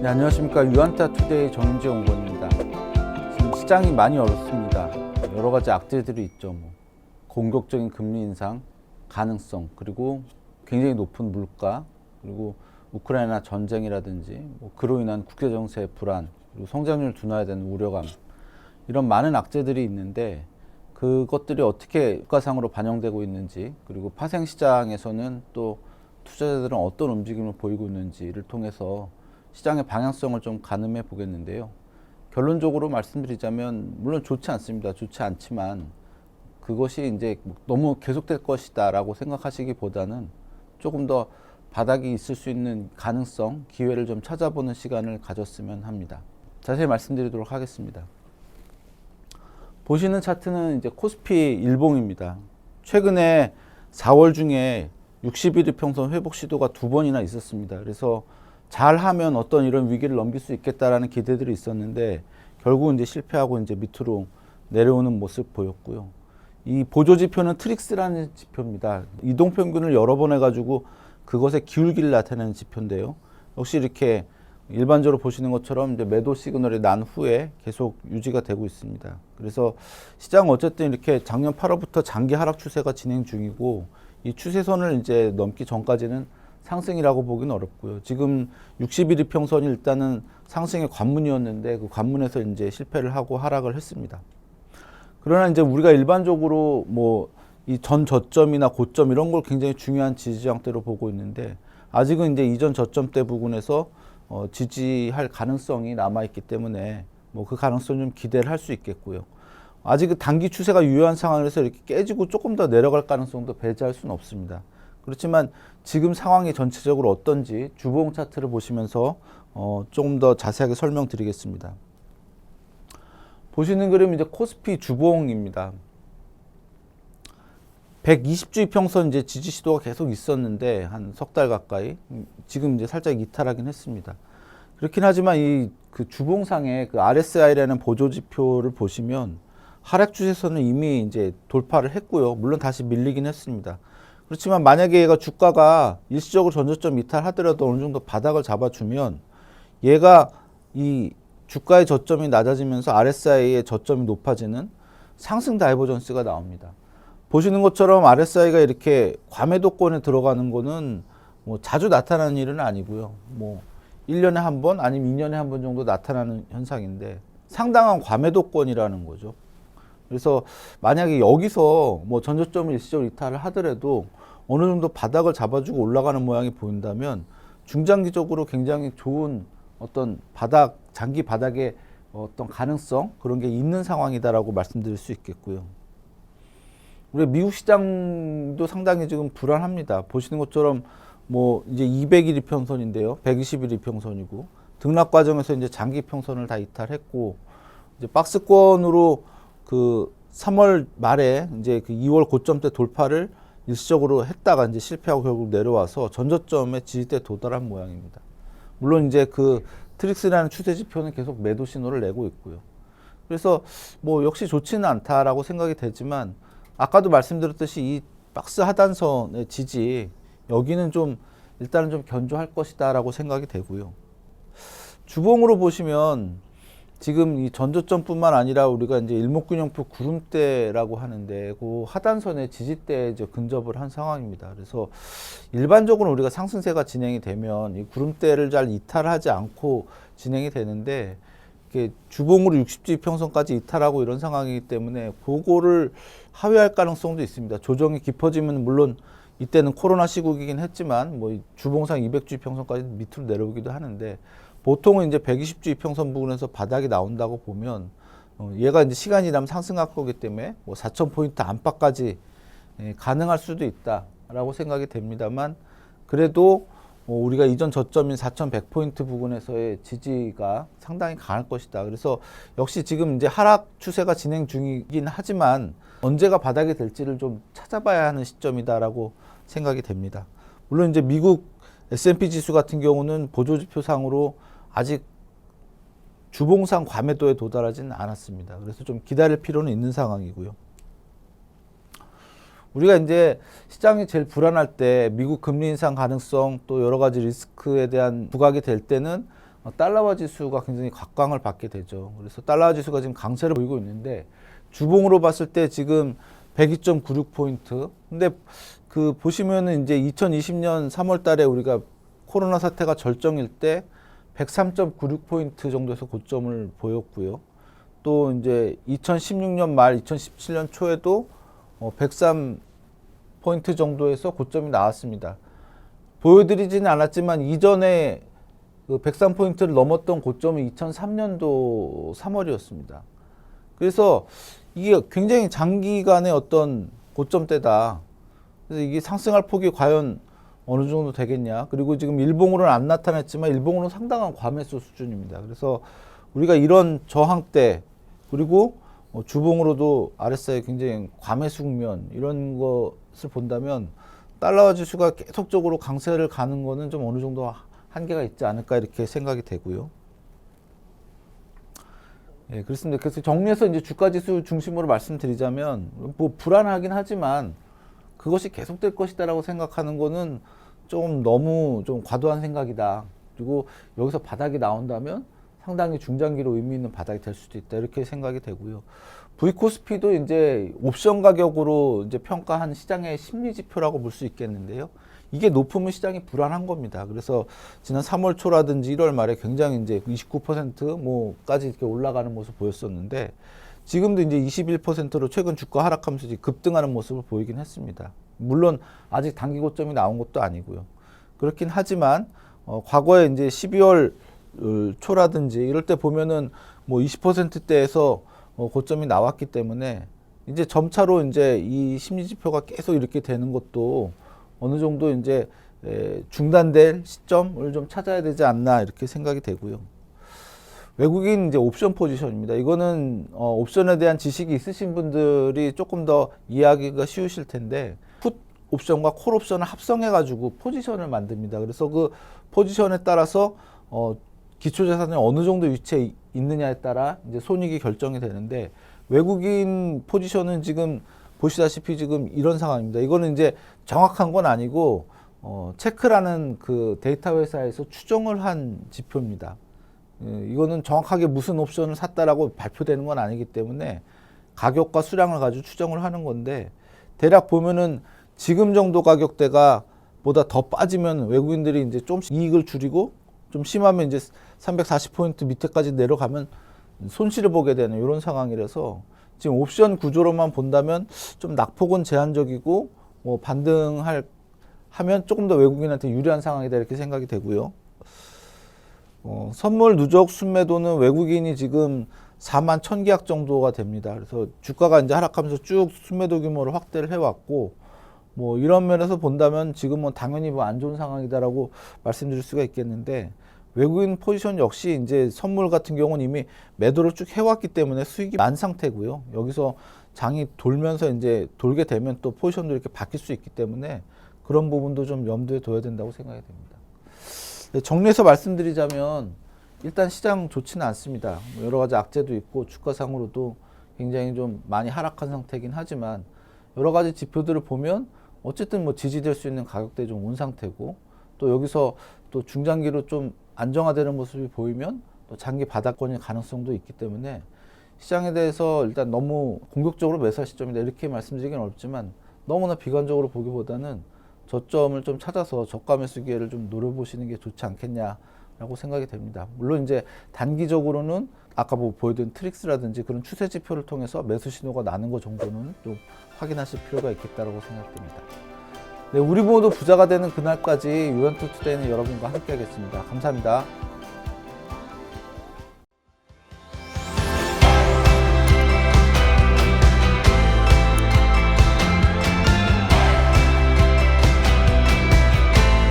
네, 안녕하십니까. 유안타 투데이 정은지 연구원입니다. 지금 시장이 많이 어렵습니다. 여러 가지 악재들이 있죠. 공격적인 금리 인상 가능성, 그리고 굉장히 높은 물가, 그리고 우크라이나 전쟁이라든지 그로 인한 국제 정세 불안, 그리고 성장률 둔화에 대한 우려감, 이런 많은 악재들이 있는데 그것들이 어떻게 유가상으로 반영되고 있는지, 그리고 파생 시장에서는 또 투자자들은 어떤 움직임을 보이고 있는지를 통해서 시장의 방향성을 좀 가늠해 보겠는데요. 결론적으로 말씀드리자면 물론 좋지 않습니다. 좋지 않지만 그것이 이제 너무 계속될 것이다라고 생각하시기보다는 조금 더 바닥이 있을 수 있는 가능성, 기회를 좀 찾아보는 시간을 가졌으면 합니다. 자세히 말씀드리도록 하겠습니다. 보시는 차트는 이제 코스피 일봉입니다. 최근에 4월 중에 60일 이평선 회복 시도가 2번이나 있었습니다. 그래서 잘하면 어떤 이런 위기를 넘길 수 있겠다라는 기대들이 있었는데 결국 이제 실패하고 이제 밑으로 내려오는 모습 보였고요. 이 보조 지표는 트릭스라는 지표입니다. 이동 평균을 여러 번 해가지고 그것의 기울기를 나타내는 지표인데요. 역시 이렇게 일반적으로 보시는 것처럼 이제 매도 시그널이 난 후에 계속 유지가 되고 있습니다. 그래서 시장은 어쨌든 이렇게 작년 8월부터 장기 하락 추세가 진행 중이고 이 추세선을 이제 넘기 전까지는 상승이라고 보기는 어렵고요. 지금 60일 이평선이 일단은 상승의 관문이었는데 그 관문에서 이제 실패를 하고 하락을 했습니다. 그러나 이제 우리가 일반적으로 이 전 저점이나 고점 이런 걸 굉장히 중요한 지지장대로 보고 있는데 아직은 이제 이전 저점대 부근에서 지지할 가능성이 남아있기 때문에 그 가능성 좀 기대를 할 수 있겠고요. 아직 그 단기 추세가 유효한 상황에서 이렇게 깨지고 조금 더 내려갈 가능성도 배제할 수는 없습니다. 그렇지만 지금 상황이 전체적으로 어떤지 주봉 차트를 보시면서 조금 더 자세하게 설명드리겠습니다. 보시는 그림 이제 코스피 주봉입니다. 120주 이평선 이제 지지 시도가 계속 있었는데 한 석 달 가까이 지금 이제 살짝 이탈하긴 했습니다. 그렇긴 하지만 이 그 주봉상의 그 RSI라는 보조 지표를 보시면 하락 추세선은 이미 이제 돌파를 했고요. 물론 다시 밀리긴 했습니다. 그렇지만 만약에 얘가 주가가 일시적으로 전저점 이탈하더라도 어느 정도 바닥을 잡아주면 얘가 이 주가의 저점이 낮아지면서 RSI의 저점이 높아지는 상승 다이버전스가 나옵니다. 보시는 것처럼 RSI가 이렇게 과매도권에 들어가는 거는 자주 나타나는 일은 아니고요. 1년에 한 번 아니면 2년에 한 번 정도 나타나는 현상인데 상당한 과매도권이라는 거죠. 그래서 만약에 여기서 전저점을 일시적으로 이탈을 하더라도 어느 정도 바닥을 잡아주고 올라가는 모양이 보인다면 중장기적으로 굉장히 좋은 어떤 장기 바닥의 어떤 가능성 그런 게 있는 상황이다라고 말씀드릴 수 있겠고요. 우리 미국 시장도 상당히 지금 불안합니다. 보시는 것처럼 이제 200일 이평선인데요. 120일 이평선이고 등락 과정에서 이제 장기 평선을 다 이탈했고 이제 박스권으로 그 3월 말에 이제 그 2월 고점 때 돌파를 일시적으로 했다가 이제 실패하고 결국 내려와서 전저점의 지지대에 도달한 모양입니다. 물론 이제 그 트릭스라는 추세 지표는 계속 매도 신호를 내고 있고요. 그래서 역시 좋지는 않다라고 생각이 되지만 아까도 말씀드렸듯이 이 박스 하단선의 지지 여기는 좀 일단은 좀 견조할 것이다라고 생각이 되고요. 주봉으로 보시면 지금 이 전저점뿐만 아니라 우리가 이제 일목균형표 구름대라고 하는데 그 하단선의 지지대에 이제 근접을 한 상황입니다. 그래서 일반적으로 우리가 상승세가 진행이 되면 이 구름대를 잘 이탈하지 않고 진행이 되는데 이렇게 주봉으로 60주 이평선까지 이탈하고 이런 상황이기 때문에 그거를 하회할 가능성도 있습니다. 조정이 깊어지면 물론 이때는 코로나 시국이긴 했지만 주봉상 200주 이평선까지 밑으로 내려오기도 하는데 보통은 이제 120주 이평선 부분에서 바닥이 나온다고 보면 얘가 이제 시간이 지나면 상승할 거기 때문에 4,000포인트 안팎까지 가능할 수도 있다라고 생각이 됩니다만 그래도 우리가 이전 저점인 4,100포인트 부근에서의 지지가 상당히 강할 것이다. 그래서 역시 지금 이제 하락 추세가 진행 중이긴 하지만 언제가 바닥이 될지를 좀 찾아봐야 하는 시점이다라고 생각이 됩니다. 물론 이제 미국 S&P 지수 같은 경우는 보조지표상으로 아직 주봉상 과매도에 도달하지는 않았습니다. 그래서 좀 기다릴 필요는 있는 상황이고요. 우리가 이제 시장이 제일 불안할 때 미국 금리 인상 가능성 또 여러 가지 리스크에 대한 부각이 될 때는 달러화 지수가 굉장히 각광을 받게 되죠. 그래서 달러화 지수가 지금 강세를 보이고 있는데 주봉으로 봤을 때 지금 102.96포인트. 근데 그 보시면은 이제 2020년 3월 달에 우리가 코로나 사태가 절정일 때 103.96포인트 정도에서 고점을 보였고요. 또 이제 2016년 말 2017년 초에도 103포인트 정도에서 고점이 나왔습니다. 보여드리지는 않았지만 이전에 그 103포인트를 넘었던 고점이 2003년도 3월이었습니다. 그래서 이게 굉장히 장기간의 어떤 고점대다. 그래서 이게 상승할 폭이 과연 어느 정도 되겠냐. 그리고 지금 일봉으로는 안 나타났지만 일봉으로는 상당한 과매수 수준입니다. 그래서 우리가 이런 저항대 그리고 주봉으로도 RSI 굉장히 과매수 국면 이런 것을 본다면 달러화 지수가 계속적으로 강세를 가는 거는 좀 어느 정도 한계가 있지 않을까 이렇게 생각이 되고요. 예, 그렇습니다. 그래서 정리해서 이제 주가 지수 중심으로 말씀드리자면 뭐 불안하긴 하지만 그것이 계속될 것이다라고 생각하는 거는 좀 너무 좀 과도한 생각이다. 그리고 여기서 바닥이 나온다면 상당히 중장기로 의미 있는 바닥이 될 수도 있다. 이렇게 생각이 되고요. V코스피도 이제 옵션 가격으로 이제 평가한 시장의 심리 지표라고 볼 수 있겠는데요. 이게 높으면 시장이 불안한 겁니다. 그래서 지난 3월 초라든지 1월 말에 굉장히 이제 29% 뭐까지 이렇게 올라가는 모습 보였었는데 지금도 이제 21%로 최근 주가 하락하면서 급등하는 모습을 보이긴 했습니다. 물론 아직 단기 고점이 나온 것도 아니고요. 그렇긴 하지만 과거에 이제 12월 초라든지 이럴 때 보면은 뭐 20%대에서 고점이 나왔기 때문에 이제 점차로 이제 이 심리 지표가 계속 이렇게 되는 것도 어느 정도 이제 중단될 시점을 좀 찾아야 되지 않나 이렇게 생각이 되고요. 외국인 이제 옵션 포지션입니다. 이거는 옵션에 대한 지식이 있으신 분들이 조금 더 이해하기가 쉬우실 텐데 풋 옵션과 콜 옵션을 합성해 가지고 포지션을 만듭니다. 그래서 그 포지션에 따라서 기초자산이 어느 정도 위치에 있느냐에 따라 이제 손익이 결정이 되는데 외국인 포지션은 지금 보시다시피 지금 이런 상황입니다. 이거는 이제 정확한 건 아니고 체크라는 그 데이터 회사에서 추정을 한 지표입니다. 이거는 정확하게 무슨 옵션을 샀다라고 발표되는 건 아니기 때문에 가격과 수량을 가지고 추정을 하는 건데 대략 보면은 지금 정도 가격대가 보다 더 빠지면 외국인들이 이제 좀씩 이익을 줄이고 좀 심하면 이제 340포인트 밑에까지 내려가면 손실을 보게 되는 이런 상황이라서 지금 옵션 구조로만 본다면 좀 낙폭은 제한적이고 뭐 반등할 하면 조금 더 외국인한테 유리한 상황이다 이렇게 생각이 되고요. 선물 누적 순매도는 외국인이 지금 4만 1000계약 정도가 됩니다. 그래서 주가가 이제 하락하면서 쭉 순매도 규모를 확대를 해왔고 뭐 이런 면에서 본다면 지금은 당연히 뭐 안 좋은 상황이다라고 말씀드릴 수가 있겠는데 외국인 포지션 역시 이제 선물 같은 경우는 이미 매도를 쭉 해왔기 때문에 수익이 난 상태고요. 여기서 장이 돌면서 이제 돌게 되면 또 포지션도 이렇게 바뀔 수 있기 때문에 그런 부분도 좀 염두에 둬야 된다고 생각이 됩니다. 정리해서 말씀드리자면 일단 시장 좋지는 않습니다. 여러 가지 악재도 있고 주가상으로도 굉장히 좀 많이 하락한 상태이긴 하지만 여러 가지 지표들을 보면 어쨌든 뭐 지지될 수 있는 가격대에 좀 온 상태고 또 여기서 또 중장기로 좀 안정화되는 모습이 보이면 또 장기 바닥권일 가능성도 있기 때문에 시장에 대해서 일단 너무 공격적으로 매수할 시점이다 이렇게 말씀드리기는 어렵지만 너무나 비관적으로 보기보다는 저점을 좀 찾아서 저가 매수 기회를 좀 노려보시는 게 좋지 않겠냐라고 생각이 됩니다. 물론 이제 단기적으로는 아까 뭐 보여드린 트릭스라든지 그런 추세 지표를 통해서 매수 신호가 나는 것 정도는 좀 확인하실 필요가 있겠다고 생각됩니다. 네, 우리 모두 부자가 되는 그날까지 유연투투데이는 여러분과 함께 하겠습니다. 감사합니다.